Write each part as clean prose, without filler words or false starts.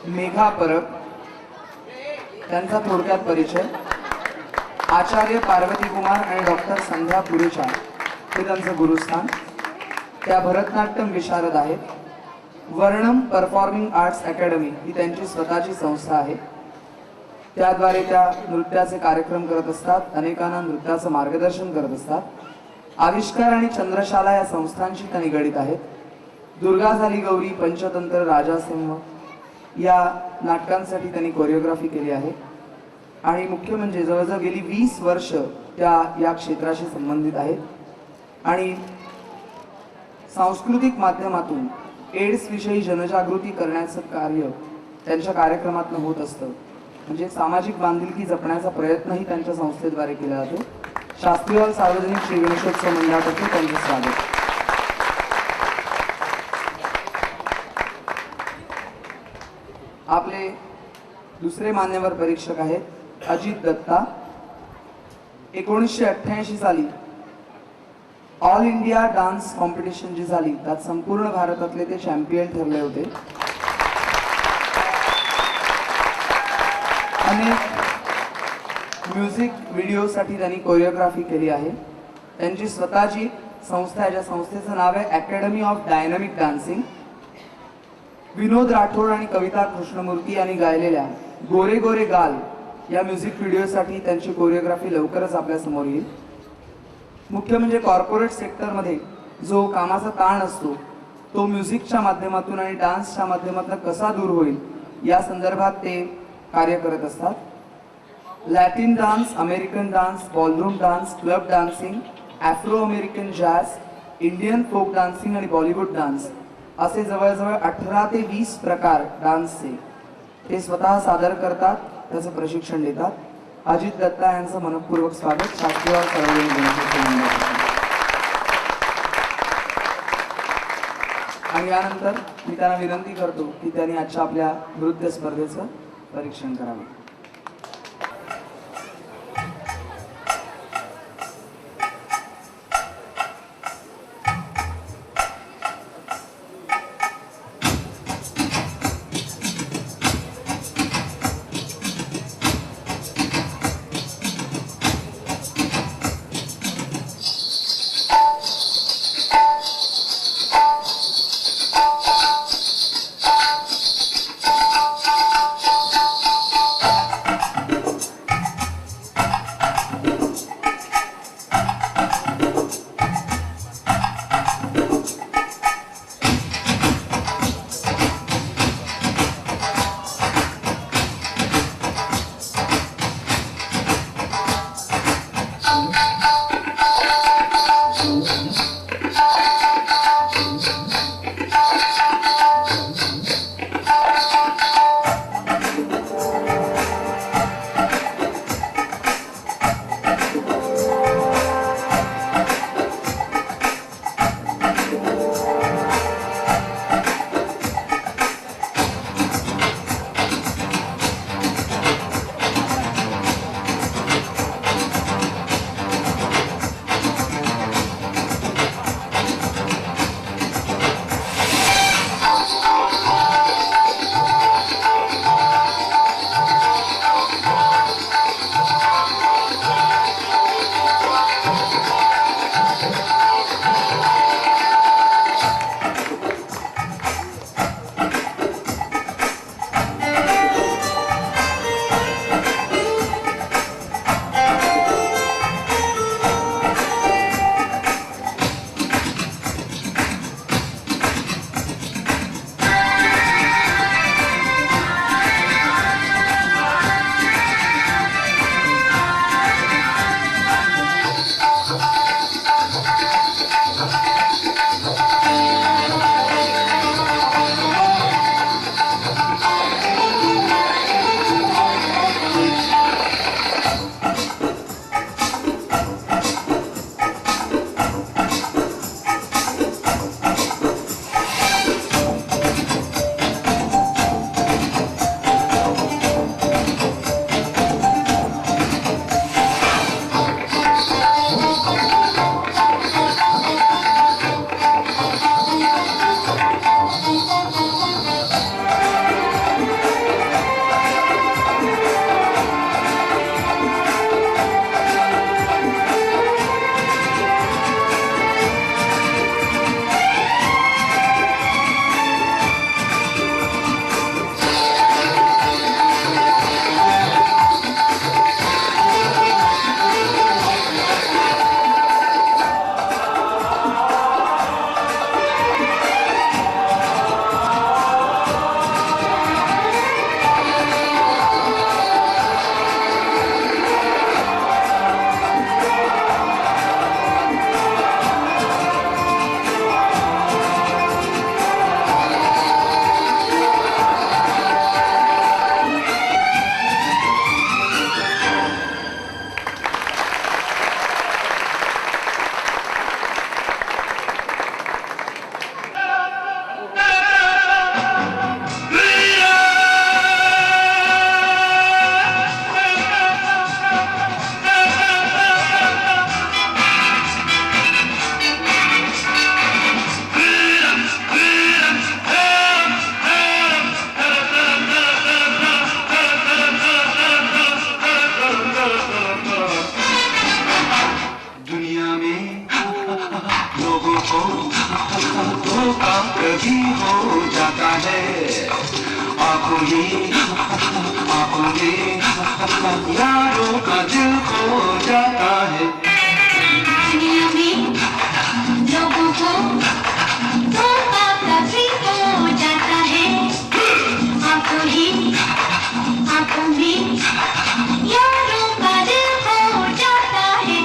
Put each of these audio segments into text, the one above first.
मेघा परब, त्यांचा थोडक्यात परिचय. आचार्य पार्वती कुमार आणि डॉक्टर संध्या पुरेचा हे त्यांचं गुरुस्थान. त्या भरतनाट्यम विशारद आहेत. वर्णम परफॉर्मिंग आर्ट्स अकॅडमी ही त्यांची स्वतःची संस्था आहे. त्याद्वारे त्या नृत्याचे कार्यक्रम करत असतात, अनेकांना नृत्याचं मार्गदर्शन करत असतात. आविष्कार आणि चंद्रशाला या संस्थांशी त्या निगडित आहेत. दुर्गा झाली गौरी, पंचतंत्र, राजासिंह या नाटकांसाठी त्यांनी कोरिओग्राफी केली आहे. आणि मुख्य म्हणजे जवळजवळ गेली 20 वर्ष त्या या क्षेत्राशी संबंधित आहेत. आणि सांस्कृतिक माध्यमातून एड्स विषयी जनजागृती करण्याचं कार्य त्यांच्या कार्यक्रमातून होत असतं. म्हणजे सामाजिक बांधिलकी जपण्याचा प्रयत्नही त्यांच्या संस्थेद्वारे केला जातो. शास्त्रीय सार्वजनिक श्री गणेशोत्सव मंडळातर्फे त्यांचे स्वागत. आपले दुसरे मान्यवर परीक्षक आहेत अजित दत्ता. 1988 साली ऑल इंडिया डान्स कॉम्पिटिशन जी झाली त्यात संपूर्ण भारतातले ते चॅम्पियन ठरले होते. अनेक म्युझिक व्हिडिओसाठी त्यांनी कोरिओग्राफी केली आहे. त्यांची स्वतःची संस्था आहे, ज्या संस्थेचं नाव आहे अकॅडमी ऑफ डायनामिक डान्सिंग. विनोद राठोड आणि कविता कृष्णमूर्ती यांनी गायलेल्या गोरे गोरे गाल या म्युझिक व्हिडिओसाठी त्यांची कोरिओग्राफी लवकरच आपल्या समोर येईल. मुख्य म्हणजे कॉर्पोरेट सेक्टरमध्ये जो कामाचा ताण असतो तो म्युझिकच्या माध्यमातून आणि डान्सच्या माध्यमातून कसा दूर होईल या संदर्भात ते कार्य करत असतात. Latin dance, American dance, ballroom dance, club dancing, Afro American jazz, Indian folk dancing आणि बॉलिवूड डान्स असे जवळजवळ 18 ते 20 प्रकार डान्सचे ते स्वतः सादर करतात, त्याचं प्रशिक्षण देतात. अजित दत्ता यांचं मनपूर्वक स्वागत शास्त्रीय सार्वजनिक गणेशोत्सव मंडळातर्फे. आणि यानंतर मी त्यांना विनंती करतो की त्यांनी आजच्या आपल्या नृत्य स्पर्धेचं परीक्षण करावं. यारों का दिल खो जाता है। दुनिया में लोगों को धोखा कभी हो जाता है। आंखों में यारों का दिल खो जाता है।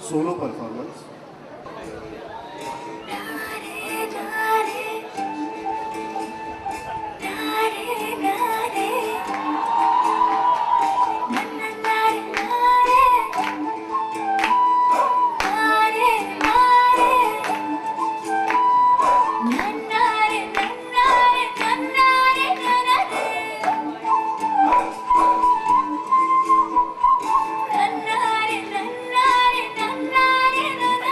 Solo performance Na na na na na na na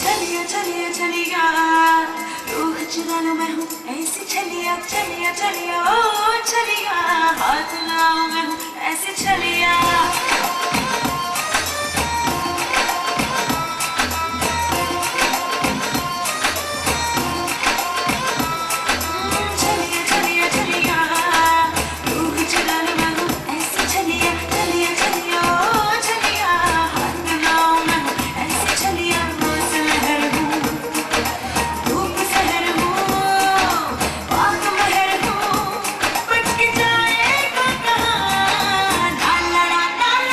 चलिया चलिया चलिया रूह चुरा लूं मैं हूँ ऐसी चलिया चलिया चलिया ओ चलिया हाथ लाऊं मैं हूँ ऐसी चलिया चलिया चलिया चलिया रूह चुरा लूं मैं हूँ ऐसी चलिया चलिया चलिया ओ चलिया हाथ लाऊं मैं हूँ ऐसी चलिया रोज लहर हूँ धूप सहर हूँ पाक महर हूँ बच के जाएगा कहाँ ला ला ला ला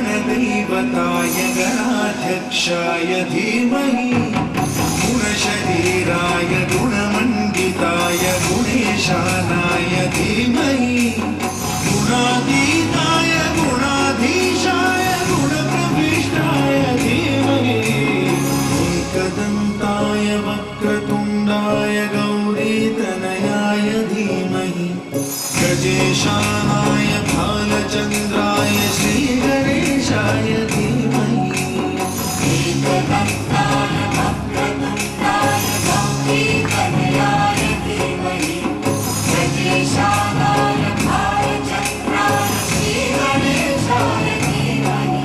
गणदैवताय गणाध्यक्षाय धीमहि गुणशरीराय गुणमण्डिताय गुणेशानाय धीमहि गुणातीताय गुणाधीशाय गुणप्रविष्टाय धीमहि एकदन्ताय वक्रतुण्डाय गौरीतनयाय धीमहि गजेशानाय भालचन्द्राय श्रीगणेशाय धीमहि एकदन्ताय वक्रतुण्डाय गौरीतनयाय धीमहि गजेशानाय भालचन्द्राय श्रीगणेशाय धीमहि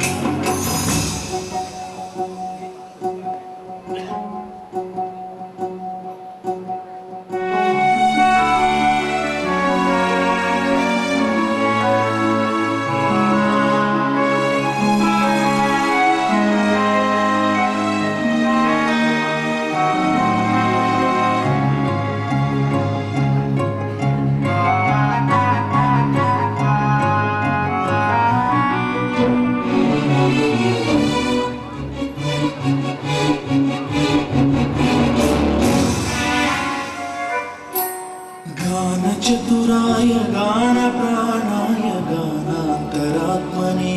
गानचतुराय गानप्राणाय गानान्तरात्मने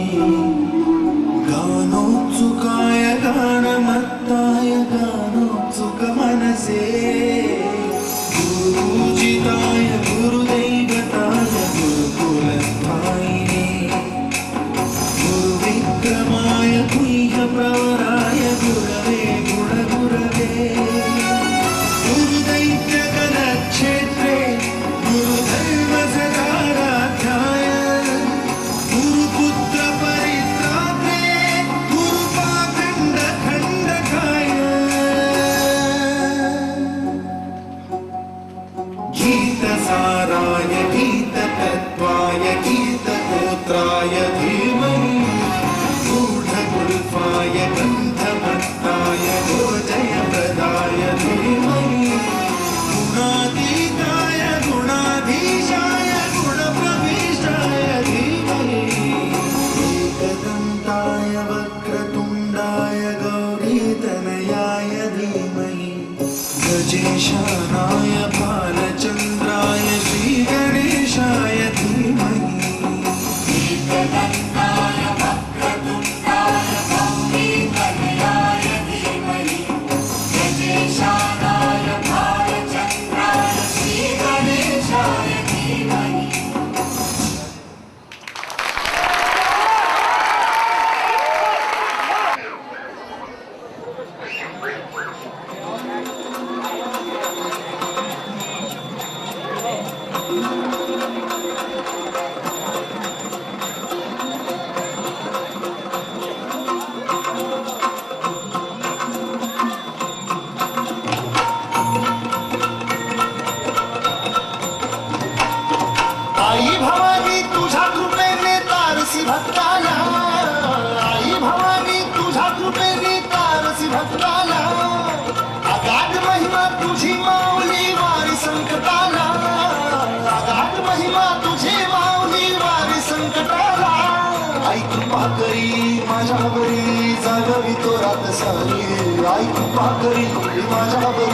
गानोत्सुकाय गानमत्ताय गानोत्सुकमनसे गुरुपूजिताय गुरुदैवताय गुरुकुलस्थायिने गुरुविक्रमाय गुह्यप्रवराय गुरवे गुणगुरवे गुरुदैत्यगणक्षेत्रे गुरुधर्मसदाराध्याय गुरुपुत्रपरित्रात्रे गुरुपाखण्डखण्डकाय गीतसाराय गीततत्त्वाय गीतगोत्राय धीमहि गूढगुल्फाय गन्धभट्टाय गोजयप्रदाय धीमहि गुणातीताय गुणाधीशाय गुणप्रविष्टाय धीमहि एकदन्ताय वक्रतुण्डाय गौरीतनयाय धीमहि गजेशानाय भालचन्द्राय श्रीगणेशाय धीमहि एकदन्ताय वक्रतुण्डाय गौरीतनयाय धीमहि गजेशानाय भालचन्द्राय श्रीगणेशाय धीमहि आई भवानी तुझ्या कृपेने तारसी भक्ताला आई भवानी तुझ्या कृपेने तारसी भक्ताला अगाध महिमा तुझी माऊली वारी संकटाला अगाध महिमा तुझी माऊली वारी संकटाला आई कृपा करी माझ्यावरी जागावी तो रात सारी आई कृपा करी माझ्यावरी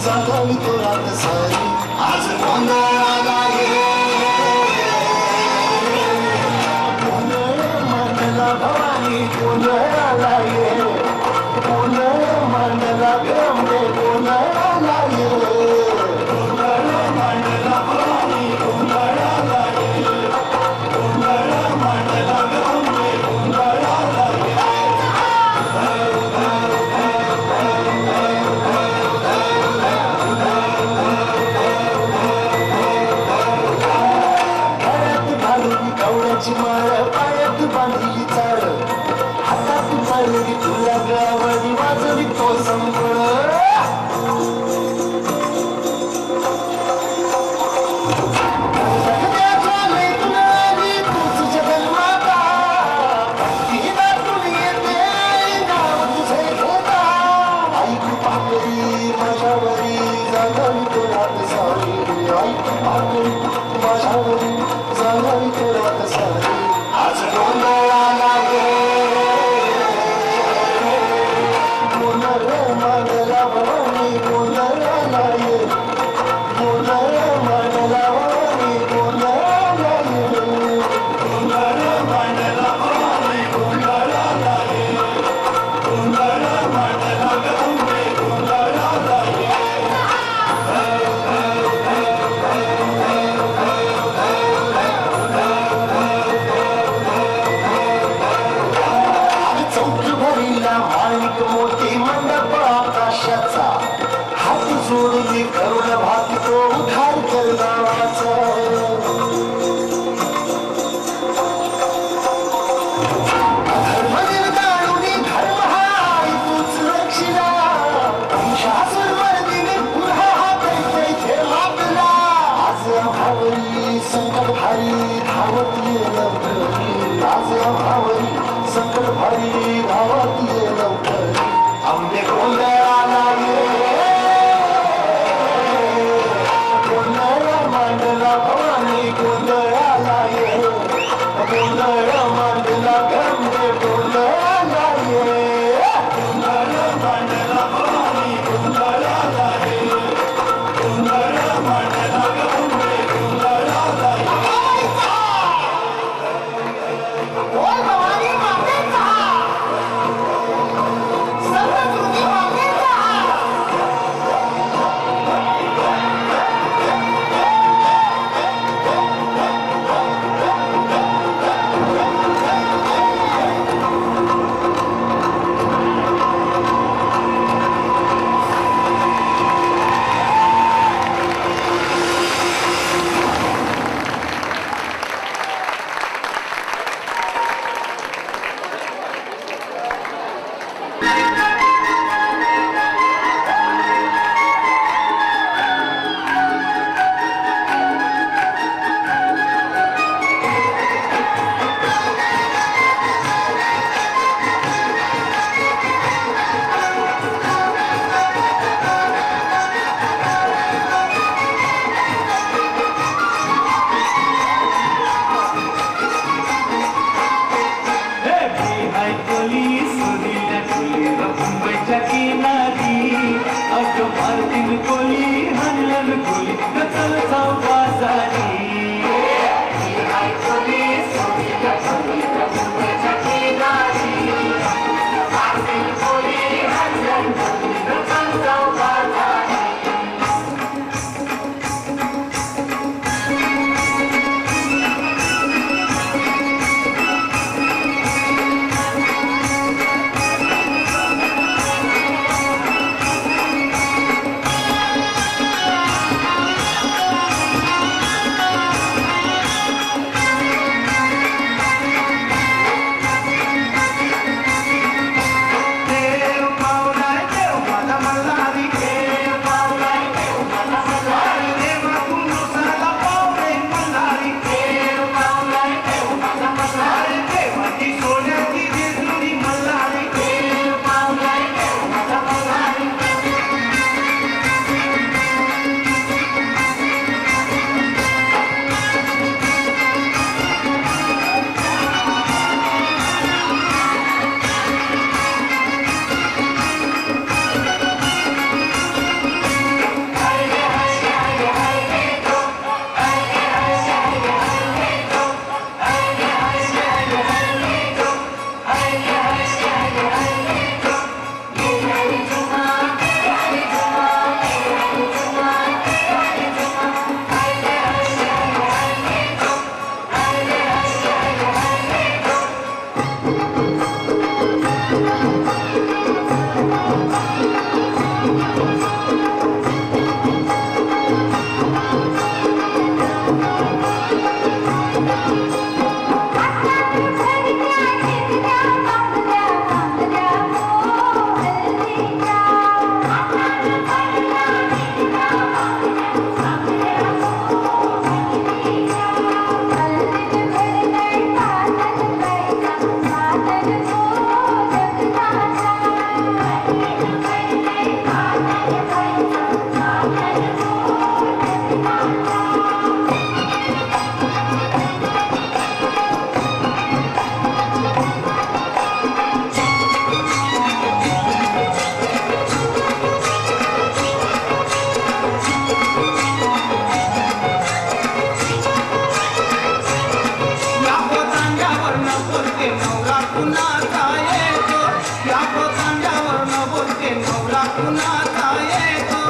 जागावी तो रात सारी आज गोंधळाला भवानी गोंधळाला ये गोंधळ मांडला गंगे गोंधळाला ये गोंधळ मांडला भवानी गोंधळाला ये गोंधळ मांडला गंगे गोंधळाला ये गळ्यात घालून कवड्याची माळ पायात बांधली चाळ हातात मारली तुला गावानी वाजवी तो संबळ जगण्याच्या लेकरांनी तूच जगन्माता भक्तीदातून येते नाव तुझे घेता आई कृपा करी माझ्यावरी जागावी तो रात सारी आई कृपा करी माझ्यावरी जागावी तो रात सारी आज गोंधळाला ये या कोतांड्यावर न बोलते नवरा कुणाचा येतो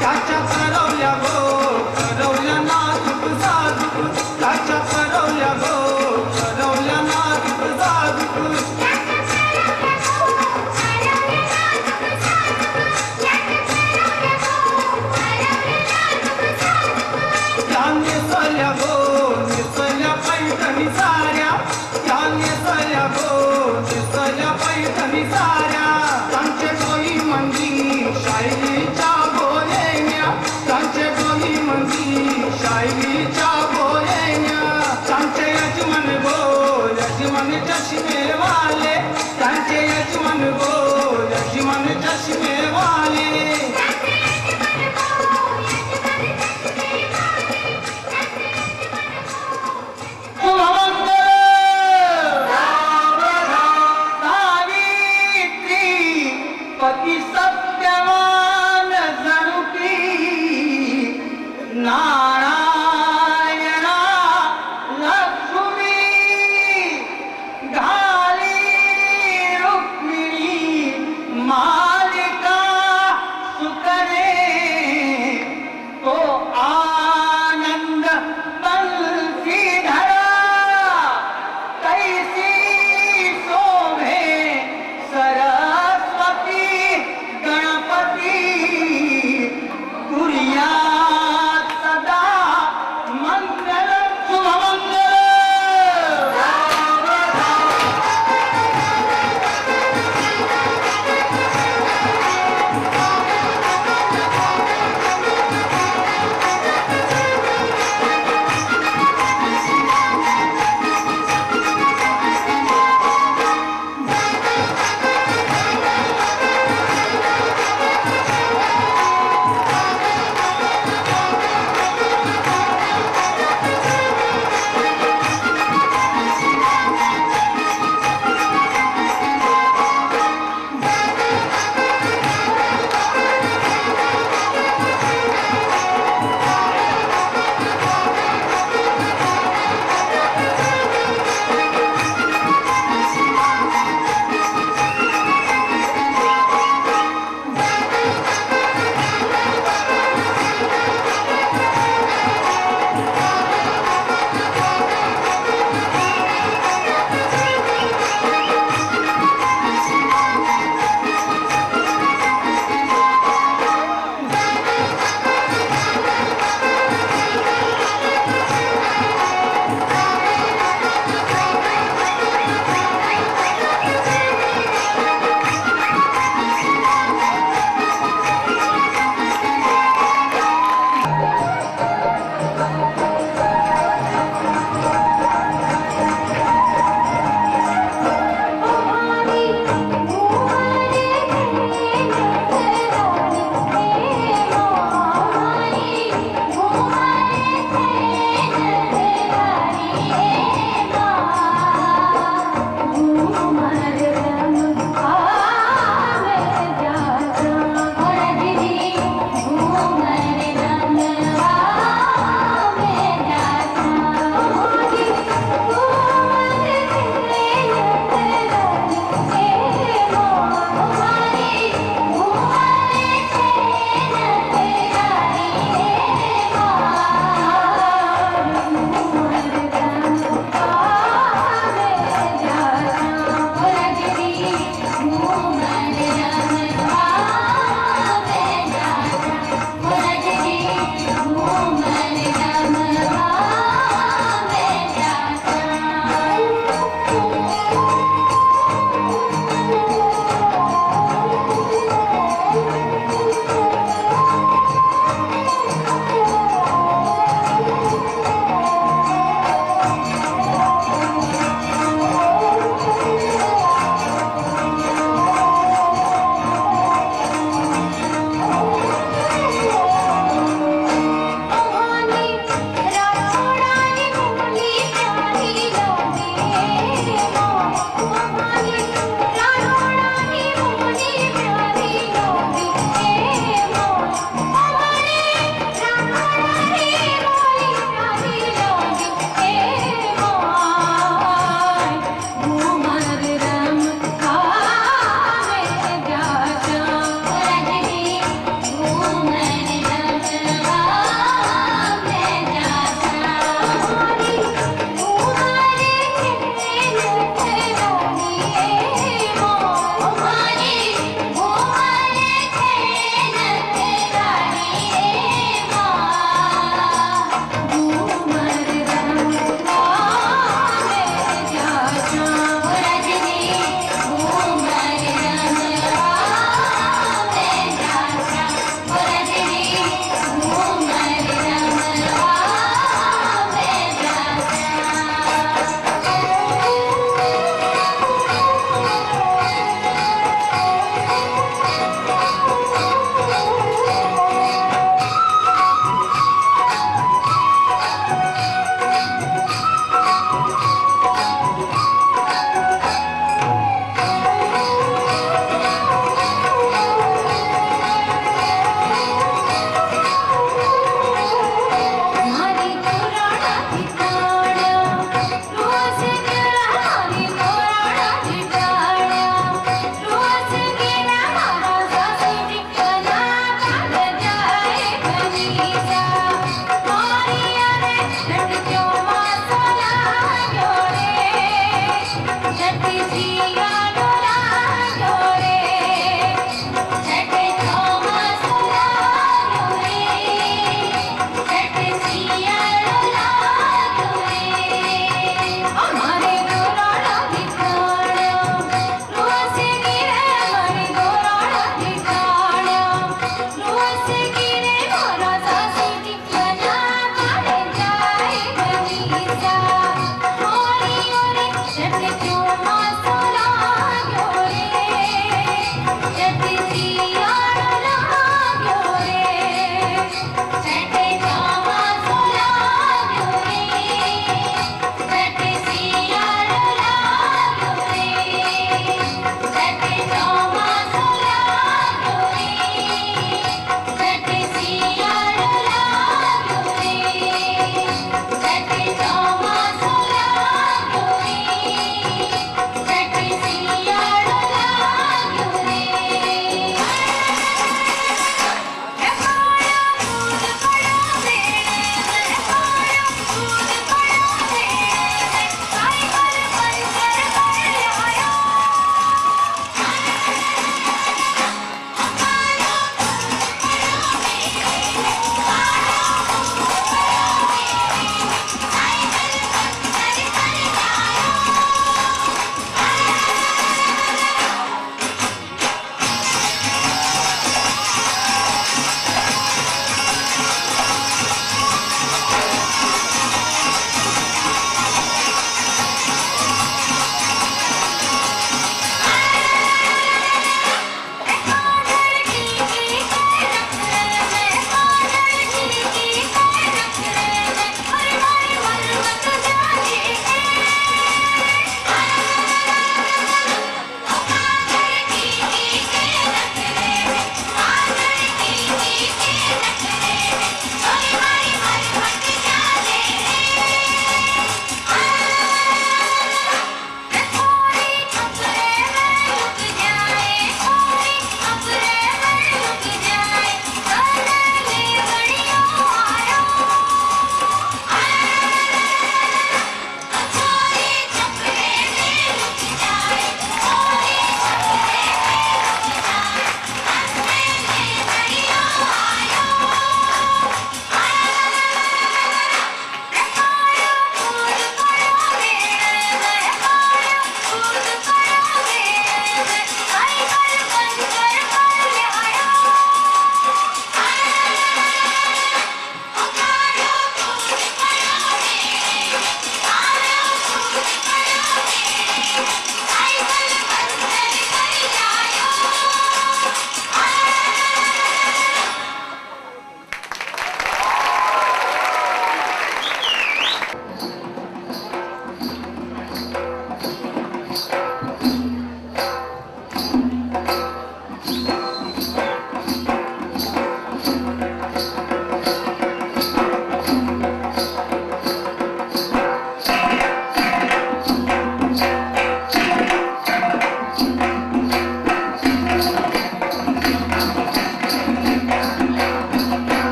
त्याच्या करवल्या गो करवल्या नाजूक साजूक त्याच्या करवल्या गो करवल्या नाजूक साजूक त्या नेसल्या गो नेसल्या पैठणी साऱ्या त्या नेसल्या गो नेसल्या पैठणी साऱ्या त्यांचे डोई मंदी शायरीच्या बोलेण्या त्यांचे डोई मंदी शायरीच्या बोलेण्या त्यांचे यजमान गो यजमान चष्मेवाले त्यांचे यजमान गो यजमान चष्मेवाले पती सत्यवान जणुकी नाणा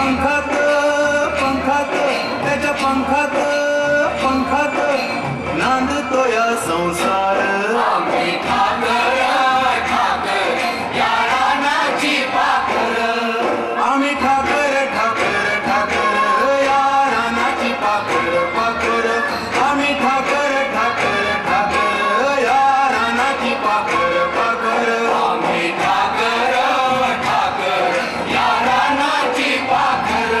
पंखात पंखात त्याच्या पंखात पंखात नांदतो या संसार आम्ही ठाकर ठाकर ठाकर या रानाची पाकर पाकर आम्ही ठाकर ठाकर ठाकर या रानाची पाकर पाकर आम्ही ठाकर ठाकर या रानाची पाकर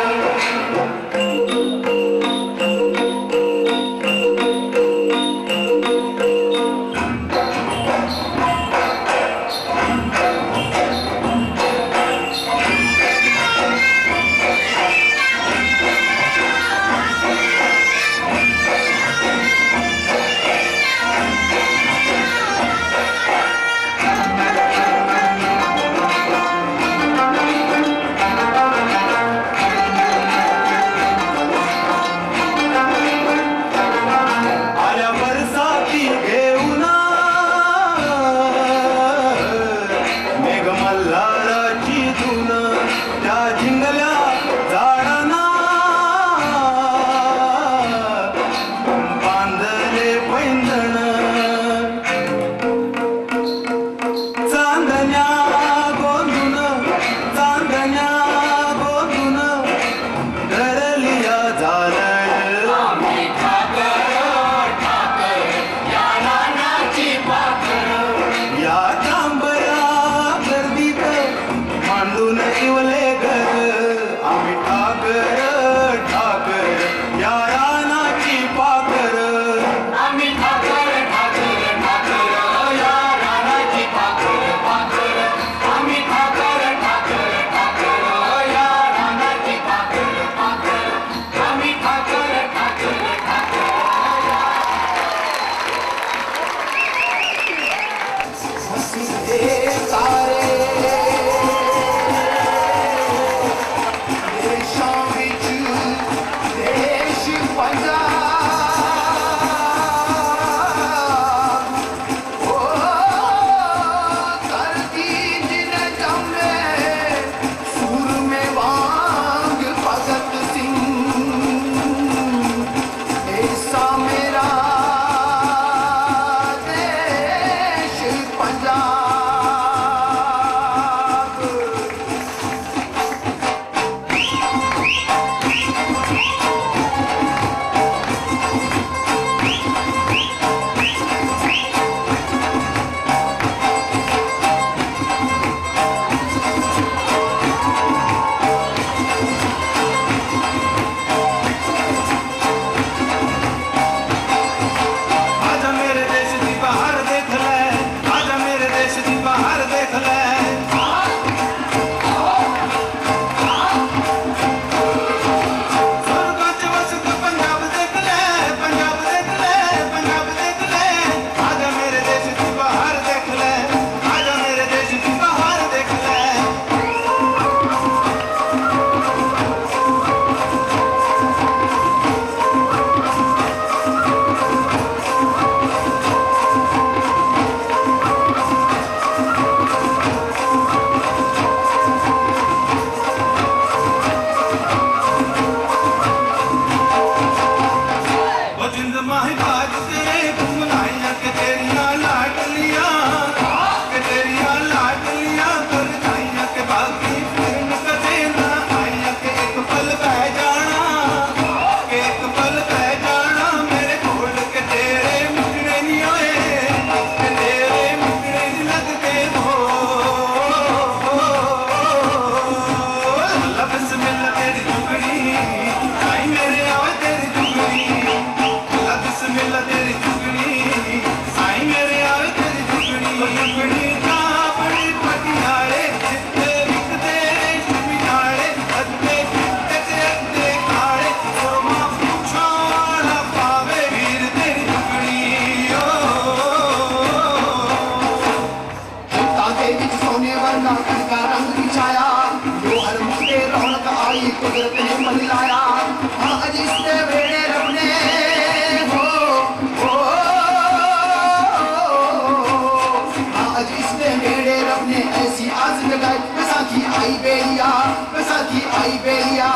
सिबेरिया.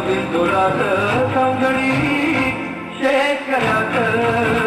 बिंदुरात कंगणी शेकऱ्यात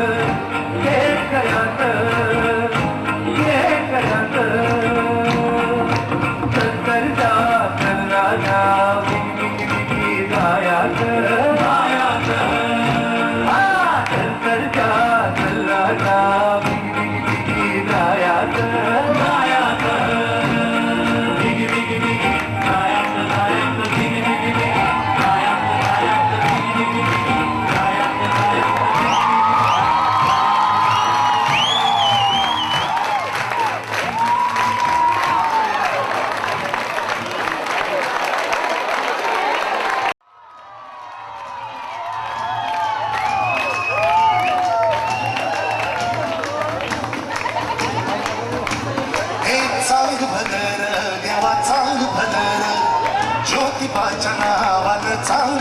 ज्योतिबाच्या नावानं चांग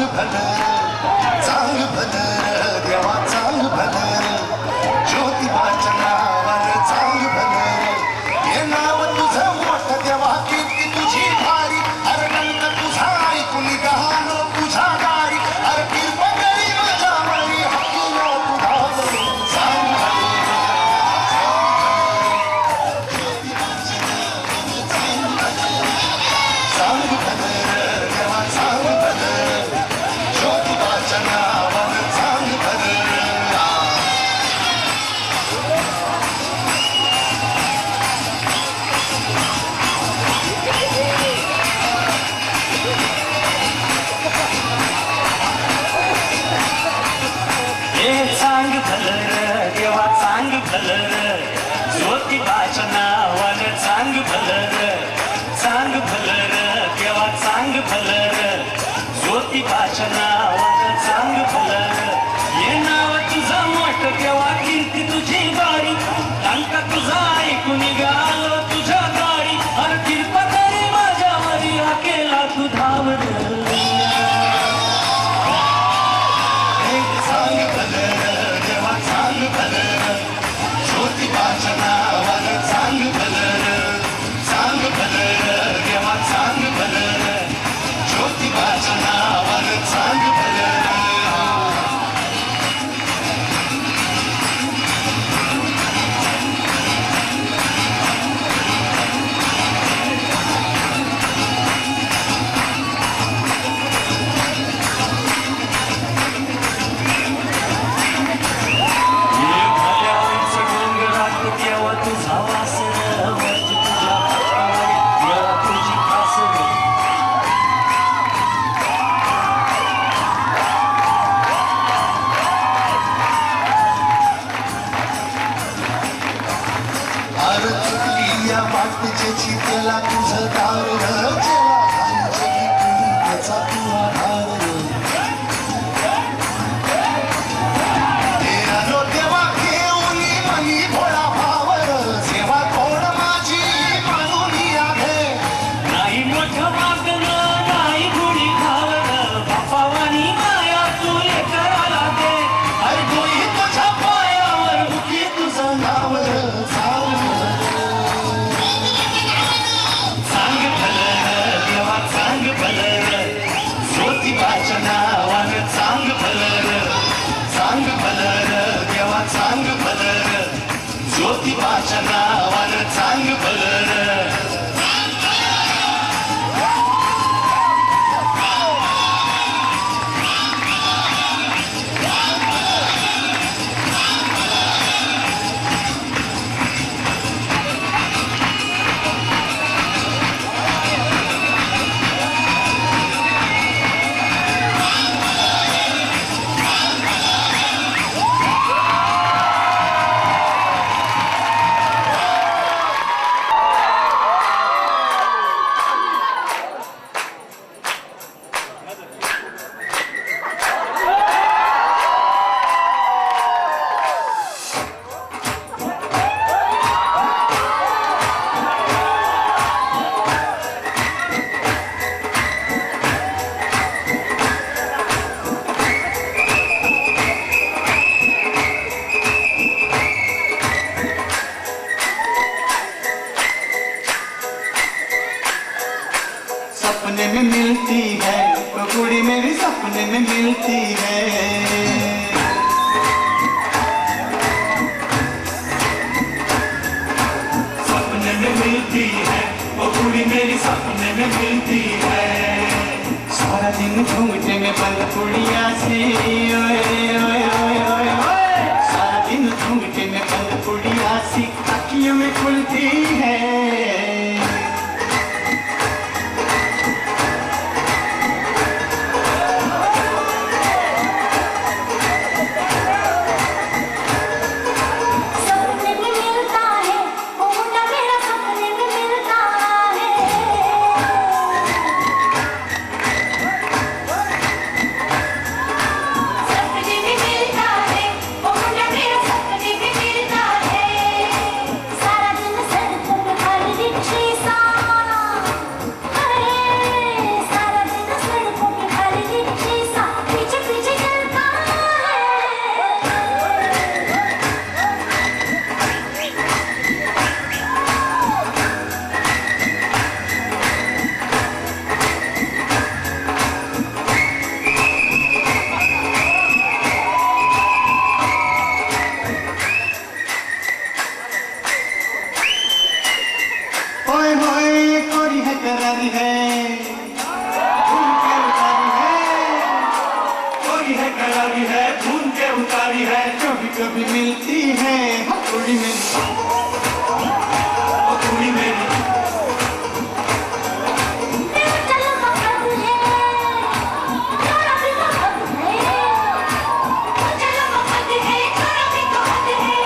भलं देवा चांग भलं ज्योतिबाच्या नावानं चांग भलं हे नाव तुझं मोठं देवा कीर्ती तुझी भारी अरे नंद तुझा ऐकून गाणं तुझ्या गारी अरे कृपा करी माझ्या मरी हकीनो तुझा चांग चांग भलं देवा चांग भलं ज्योतिबाच्या नावानं चांग भलं हे चांग भलं देवा चांग भलं ज्योतिबाच्या नावानं चांग भलं देवा चांग भलं ज्योतिबाच्या नावानं चांग भलं हे नाव तुझं मोठं देवा कीर्ती तुझी बारी टांका तुझा ऐकून गालो तुझ्या गाडी अरे कृपा करी माझ्या मरी हा केला तू धावलं चांग भलं देवा चांग भलं ज्योतिबाच्या नावानं चांग भलं देवा चांग भलं ज्योतिबाच्या नावानं चांग भलं वाटच्याची त्याला तुझं दार जेला खांची त्याचा तू आधार आलो देवा घेऊन मनी भोळा भावर सेवा कोण माझी मानून आहे नाही मोठं मागणं नाही गुढी खावणं बापावानी माया तुले करायला दे अरे गोई तुझ्या पायावर मुखी तुझं नाव ज्योतिबाच्या नावानं चांग भलं देवा चांग भलं ज्योतिबाच्या नावानं चांग भलं सपने में मिलती है वो कुड़ी मेरी सपने में मिलती है सपने में मिलती है वो कुड़ी मेरी सपने में मिलती है सारा दिन घूमते में बंद कुड़िया सी ओए ओए ओए ओए ओए सारा दिन घूमते में बंद कुड़िया सी अखियों में खुलती है सारा दिन सर करारी है, धूम के उतारी है, कोई है करारी है, धूम के उतारी है, कभी कभी मिलती है थोड़ी में ओ कुड़ी मेरी चलो मत है थोड़ा भी तो हद है चलो मत है थोड़ा भी तो हद है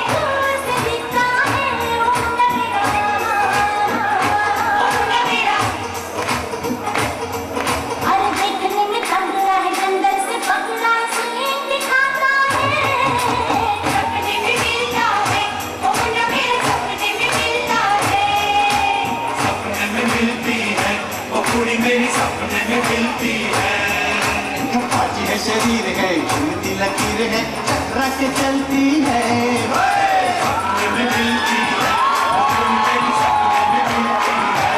से दिखता है उन्ना मेरा अरे देखने में तगड़ा है जंगल से पकड़ा सीन दिखाता है सपने में मिलता है उन्ना मेरा सपने में मिलता है सपने में मिलती है, ओ कुड़ी मेरी सपने में मिलती है। पाची है शरीर है, झूलती लकीर है, चक्रा के चलती है। सपने में मिलती है, ओ कुड़ी मेरी सपने में मिलती है।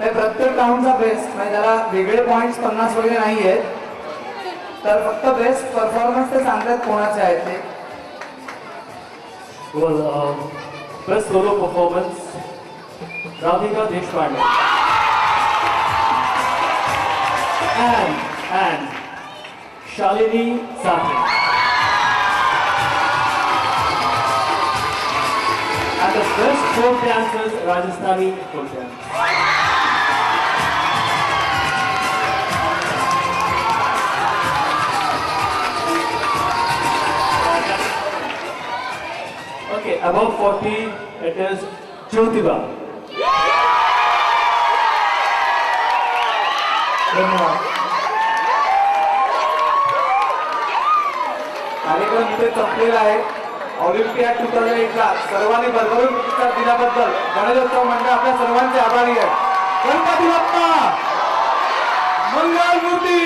ते प्रत्येक राऊंडचा बेस्ट म्हणजे त्याला वेगळे पॉईंट्स 50 वगैरे नाही आहेत, तर फक्त बेस्ट परफॉर्मन्स ते सांगतात कोणाचे आहेत ते. Well, best solo performance, Radhika Deshpande. And Shalini Sathe. And the best folk dancers, Rajasthani folk dance. Okay, above 40, it is Jyotiba. धन्यवाद. कार्यक्रम इथे संपलेला आहे. ऑलिम्पियाड 2008 ला सर्वांनी भरभरून प्रतिसाद दिल्याबद्दल गणेशोत्सव मंडळ आपल्या सर्वांचे आभारी आहे. गणपती बाप्पा मंगल मूर्ती.